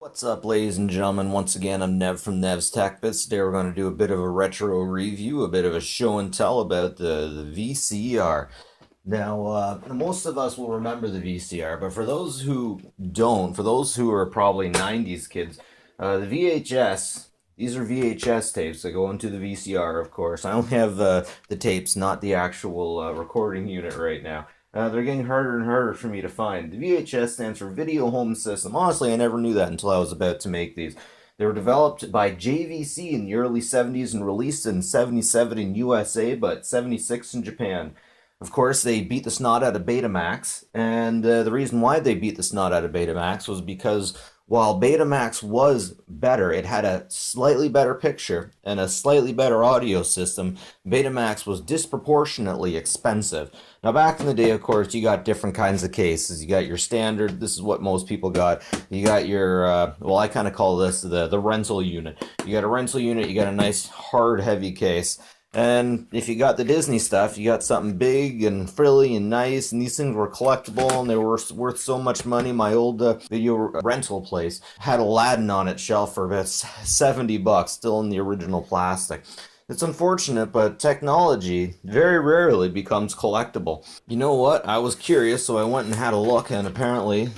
What's up, ladies and gentlemen? Once again, I'm Nev from Nev's Tech Bits. Today we're going to do a bit of a retro review, a bit of a show and tell about the VCR. Now, most of us will remember the VCR, but for those who don't, for those who are probably 90s kids, the VHS, these are VHS tapes that go into the VCR, of course. I only have the tapes, not the actual recording unit right now. They're getting harder and harder for me to find. The VHS stands for Video Home System. Honestly, I never knew that until I was about to make these. They were developed by JVC in the early 70s and released in 77 in USA, but 76 in Japan. Of course, they beat the snot out of Betamax, and the reason why they beat the snot out of Betamax was because while Betamax was better, it had a slightly better picture and a slightly better audio system. Betamax was disproportionately expensive. Now, back in the day, of course, you got different kinds of cases. You got your standard, this is what most people got. You got your, well, I kind of call this the rental unit. You got a rental unit, you got a nice, hard, heavy case. And if you got the Disney stuff, you got something big and frilly and nice, and these things were collectible and they were worth so much money. My old video rental place had Aladdin on its shelf for about 70 bucks, still in the original plastic. It's unfortunate, but technology very rarely becomes collectible. You know what? I was curious, so I went and had a look, and apparently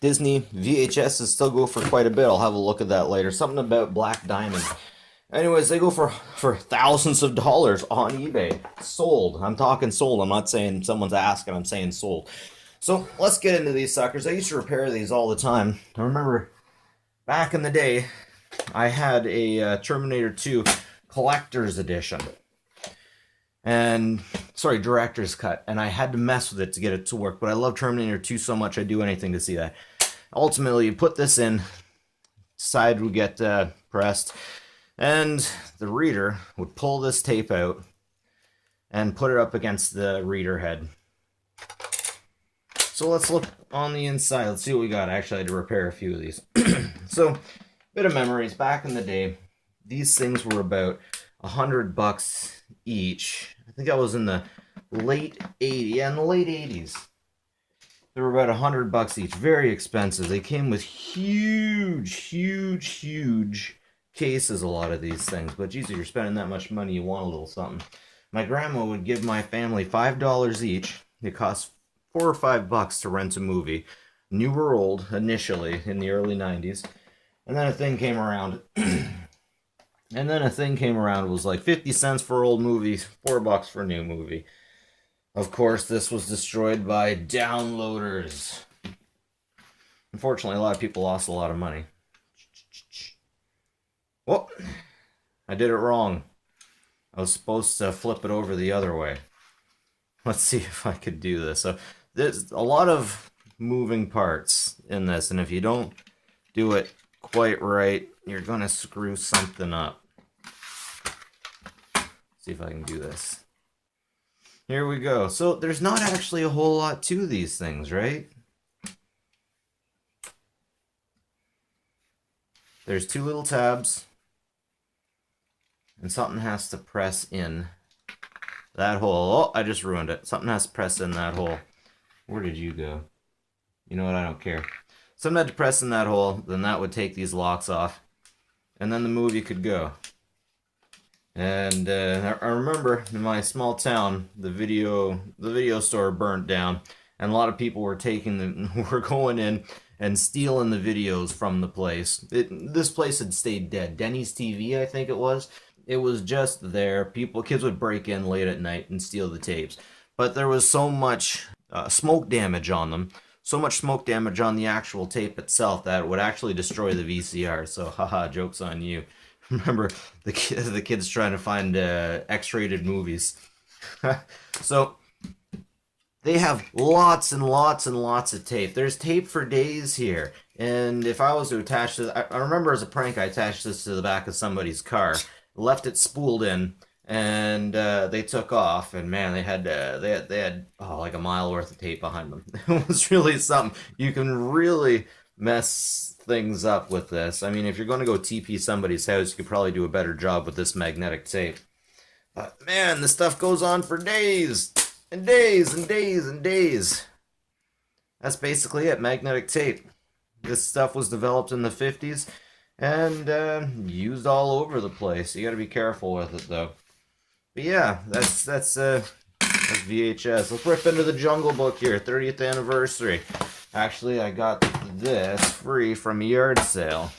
Disney VHSs still go for quite a bit. I'll have a look at that later. Something about Black Diamond. Anyways, they go for thousands of dollars on eBay. Sold. I'm talking sold. I'm not saying someone's asking. I'm saying sold. So let's get into these suckers. I used to repair these all the time. I remember back in the day, I had a Terminator 2 Collector's Edition. And, sorry, Director's Cut. And I had to mess with it to get it to work. But I love Terminator 2 so much, I'd do anything to see that. Ultimately, you put this in, side would get pressed. And the reader would pull this tape out and put it up against the reader head. So let's look on the inside. Let's see what we got. Actually, I had to repair a few of these. So, bit of memories. Back in the day, these things were about $100 each. I think I was in the late 80s. Yeah, in the late 80s. They were about $100 each. Very expensive. They came with huge cases, a lot of these things, but geez, if you're spending that much money, you want a little something. My grandma would give my family $5 each. It cost $4 or $5 to rent a movie, new or old, initially in the early 90s, and then a thing came around. It was like 50 cents for old movies, $4 for new movie. Of course, this was destroyed by downloaders. Unfortunately, a lot of people lost a lot of money. Well, I did it wrong. I was supposed to flip it over the other way. Let's see if I could do this. So there's a lot of moving parts in this, and if you don't do it quite right, you're going to screw something up. Let's see if I can do this. Here we go. So there's not actually a whole lot to these things, right? There's two little tabs. And something has to press in that hole. Oh, I just ruined it. Something has to press in that hole. Where did you go? You know what? I don't care. Something had to press in that hole. Then that would take these locks off. And then the movie could go. And I remember in my small town, the video store burnt down. And a lot of people were were going in and stealing the videos from the place. This place had stayed dead. Denny's TV, I think it was. It was just there. Kids would break in late at night and steal the tapes. But there was so much smoke damage on them, so much smoke damage on the actual tape itself that it would actually destroy the VCR. So, haha, joke's on you. Remember the kids trying to find X-rated movies. So, they have lots and lots and lots of tape. There's tape for days here. And if I was to attach this, I remember as a prank, I attached this to the back of somebody's car. Left it spooled in, and they took off, and man, they had like a mile worth of tape behind them. It was really something. You can really mess things up with this. I mean, if you're going to go TP somebody's house, you could probably do a better job with this magnetic tape. But man, this stuff goes on for days and days and days and days. That's basically it, magnetic tape. This stuff was developed in the 50s and used all over the place. You got to be careful with it though. But yeah, that's VHS. Let's rip into the Jungle Book here, 30th anniversary. Actually, I got this free from a yard sale.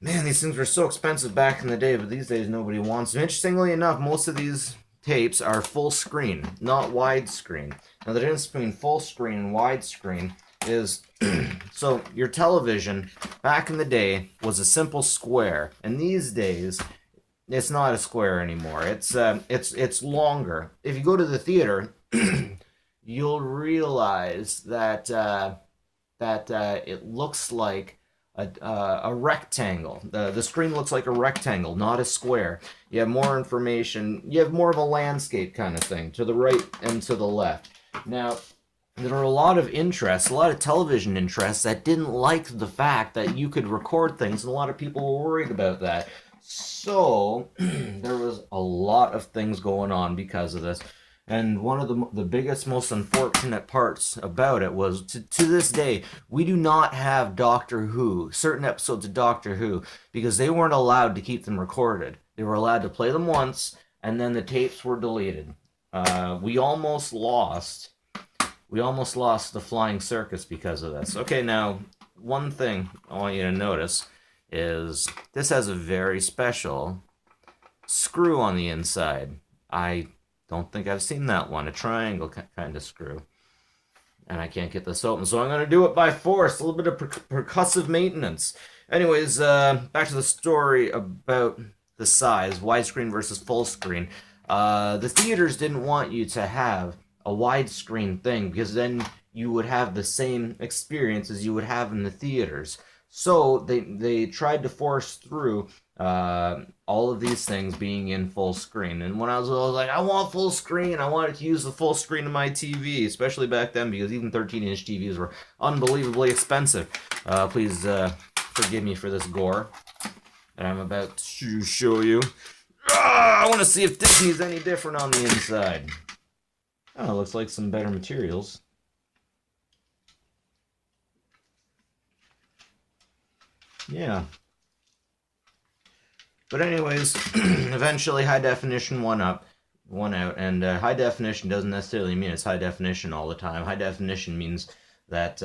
Man, these things were so expensive back in the day, but these days nobody wants them. Interestingly enough, most of these tapes are full screen, not widescreen. Now, the difference between full screen and widescreen is so your television back in the day was a simple square, and these days it's not a square anymore. It's longer. If you go to the theater, you'll realize that it looks like a rectangle. The screen looks like a rectangle, not a square. You have more information. You have more of a landscape kind of thing to the right and to the left. Now, there are a lot of interests, a lot of television interests that didn't like the fact that you could record things, and a lot of people were worried about that. So there was a lot of things going on because of this. And one of the biggest, most unfortunate parts about it was, to this day, we do not have Doctor Who, certain episodes of Doctor Who, because they weren't allowed to keep them recorded. They were allowed to play them once, and then the tapes were deleted. We almost lost the Flying Circus because of this. Okay, now, one thing I want you to notice is this has a very special screw on the inside. I don't think I've seen that one. A triangle kind of screw. And I can't get this open, so I'm going to do it by force. A little bit of percussive maintenance. Anyways, back to the story about the size, widescreen versus full screen. The theaters didn't want you to have a widescreen thing because then you would have the same experience as you would have in the theaters. So they tried to force through all of these things being in full screen. And when I was like, I want full screen. I wanted to use the full screen of my TV, especially back then because even 13-inch TVs were unbelievably expensive. Please forgive me for this gore that I'm about to show you. I want to see if Disney's any different on the inside. Oh, looks like some better materials. Yeah. But anyways, eventually high definition won out, and high definition doesn't necessarily mean it's high definition all the time. High definition means that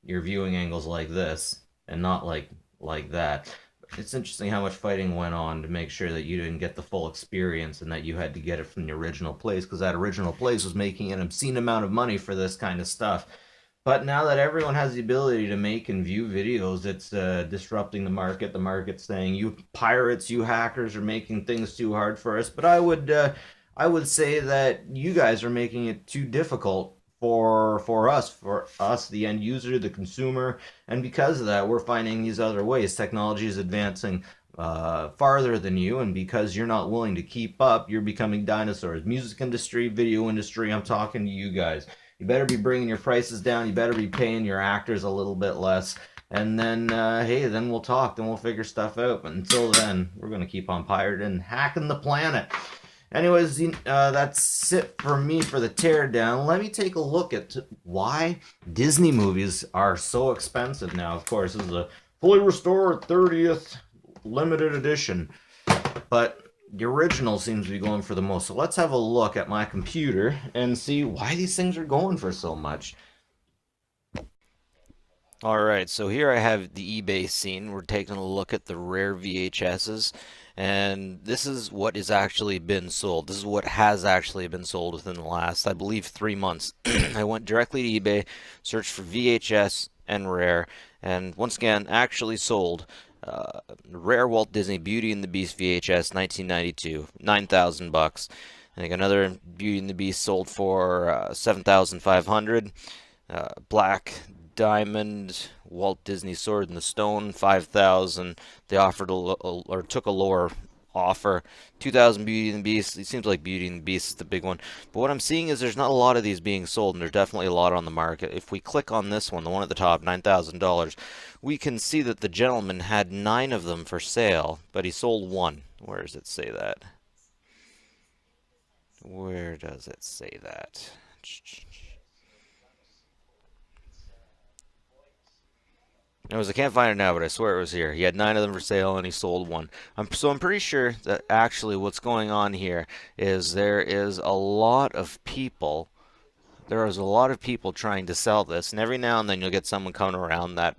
your viewing angle's like this and not like that. It's interesting how much fighting went on to make sure that you didn't get the full experience and that you had to get it from the original place, because that original place was making an obscene amount of money for this kind of stuff. But now that everyone has the ability to make and view videos, it's disrupting the market. The market's saying, you pirates, you hackers are making things too hard for us. But I would say that you guys are making it too difficult for us, the end user, the consumer. And because of that, we're finding these other ways. Technology is advancing farther than you, and because you're not willing to keep up, you're becoming dinosaurs. Music industry, video industry, I'm talking to you guys. You better be bringing your prices down. You better be paying your actors a little bit less. And then, hey, then we'll talk. Then we'll figure stuff out. But until then, we're going to keep on pirating and hacking the planet. Anyways, that's it for me for the teardown. Let me take a look at why Disney movies are so expensive now. Of course, this is a fully restored 30th limited edition. But the original seems to be going for the most. So let's have a look at my computer and see why these things are going for so much. Alright, so here I have the eBay scene. We're taking a look at the rare VHSs, and this is what has actually been sold. This is what has actually been sold within the last, I believe, 3 months. I went directly to eBay, searched for VHS and rare, and once again, actually sold rare Walt Disney Beauty and the Beast VHS 1992, $9,000. I think another Beauty and the Beast sold for 7,500. Black Diamond Walt Disney Sword in the Stone, 5,000. They offered or took a lower offer. 2,000 Beauty and the Beast. It seems like Beauty and the Beast is the big one. But what I'm seeing is there's not a lot of these being sold, and there's definitely a lot on the market. If we click on this one, the one at the top, $9,000, we can see that the gentleman had 9 of them for sale, but he sold 1. Where does it say that? Where does it say that? I can't find it now, but I swear it was here. He had 9 of them for sale and he sold one. I'm pretty sure that actually what's going on here is there is a lot of people trying to sell this, and every now and then you'll get someone coming around that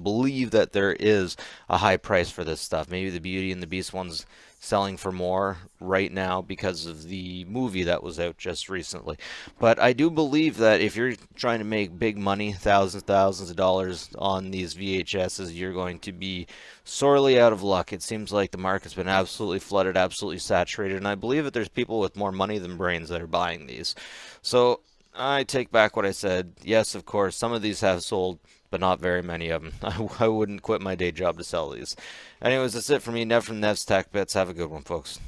believe that there is a high price for this stuff. Maybe the Beauty and the Beast one's selling for more right now because of the movie that was out just recently. But I do believe that if you're trying to make big money, thousands of dollars on these VHSs, you're going to be sorely out of luck. It seems like the market's been absolutely flooded, absolutely saturated, and I believe that there's people with more money than brains that are buying these. So I take back what I said. Yes, of course, some of these have sold, but not very many of them. I wouldn't quit my day job to sell these. Anyways, that's it for me. Nev from Nev's Tech Bits. Have a good one, folks.